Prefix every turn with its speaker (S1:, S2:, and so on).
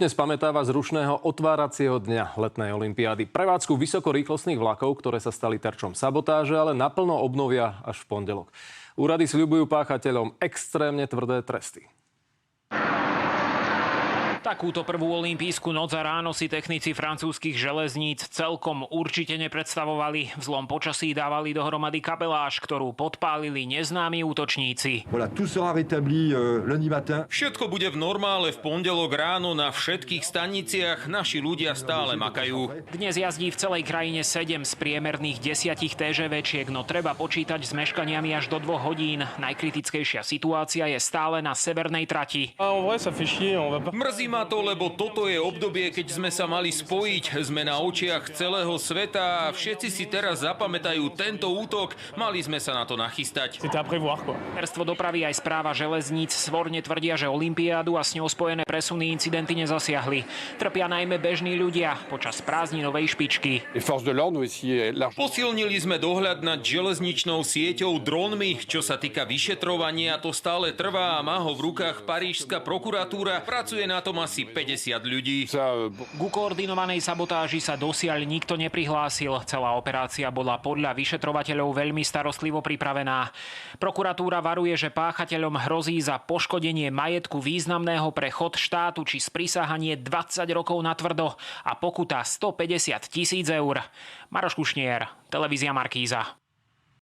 S1: Dnes pamätáva z rušného otváracieho dňa letnej olympiády. Prevádzku vysokorýchlostných vlakov, ktoré sa stali terčom sabotáže, ale naplno obnovia až v pondelok. Úrady sľubujú páchateľom extrémne tvrdé tresty.
S2: Takúto prvú olympijskú noc a ráno si technici francúzskych železníc celkom určite nepredstavovali. V zlom počasí dávali dohromady kapeláž, ktorú podpálili neznámi útočníci.
S3: Všetko bude v normále v pondelok ráno na všetkých staniciach. Naši ľudia stále makajú.
S2: Dnes jazdí v celej krajine 7 z priemerných 10 TŽV-čiek, no treba počítať s meškaniami až do 2 hodín. Najkritickejšia situácia je stále na severnej trati.
S3: Mrzí ma to, lebo toto je obdobie, keď sme sa mali spojiť. Sme na očiach celého sveta a všetci si teraz zapamätajú tento útok. Mali sme sa na to nachystať.
S2: Ministerstvo dopravy aj správa železníc svorne tvrdia, že olympiádu a s ňou spojené presuny incidenty nezasiahli. Trpia najmä bežní ľudia počas prázdninovej špičky.
S3: Posilnili sme dohľad nad železničnou sieťou dronmi. Čo sa týka vyšetrovania, to stále trvá a má ho v rukách parížska prokuratúra. Pracuje na tom asi 50 ľudí.
S2: Ku koordinovanej sabotáži sa dosiaľ nikto neprihlásil. Celá operácia bola podľa vyšetrovateľov veľmi starostlivo pripravená. Prokuratúra varuje, že páchateľom hrozí za poškodenie majetku významného pre chod štátu či sprisahanie 20 rokov natvrdo a pokuta 150 000 eur. Maroš Kušnier, televízia Markíza.